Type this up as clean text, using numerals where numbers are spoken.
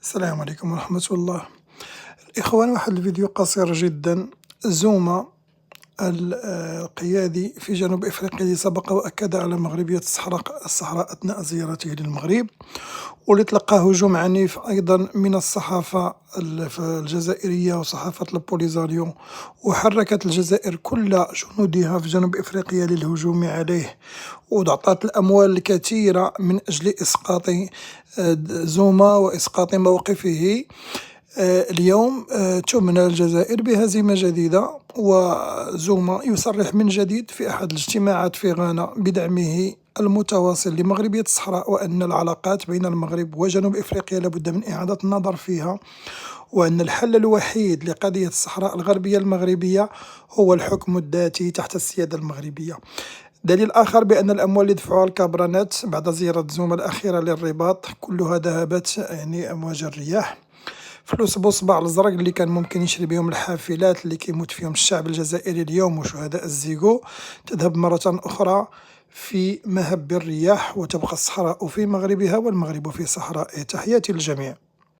السلام عليكم ورحمة الله. الإخوان، واحد الفيديو قصير جدا. زوما القيادي في جنوب إفريقيا الذي سبق وأكد على مغربية الصحراء أثناء زيارته للمغرب، واللي تلقى هجوم عنيف أيضا من الصحافة الجزائرية وصحافة البوليزاريو، وحركت الجزائر كل جنودها في جنوب إفريقيا للهجوم عليه، وأعطت الأموال الكثيرة من أجل إسقاط زوما وإسقاط موقفه. اليوم تمنى الجزائر بهزيمة جديدة، وزوما يصرح من جديد في أحد الاجتماعات في غانا بدعمه المتواصل لمغربية الصحراء، وأن العلاقات بين المغرب وجنوب إفريقيا لابد من إعادة النظر فيها، وأن الحل الوحيد لقضية الصحراء الغربية المغربية هو الحكم الذاتي تحت السيادة المغربية. دليل آخر بأن الأموال اللي دفعوها الكابرانات بعد زيارة زوما الأخيرة للرباط كلها ذهبت أمواج الرياح، فلوس بوصبع الزرق اللي كان ممكن يشري بهم الحافلات اللي كيموت فيهم الشعب الجزائري اليوم وشهداء الزيغو، تذهب مرة أخرى في مهب الرياح، وتبقى الصحراء في مغربها والمغرب في صحرائه. تحياتي للجميع.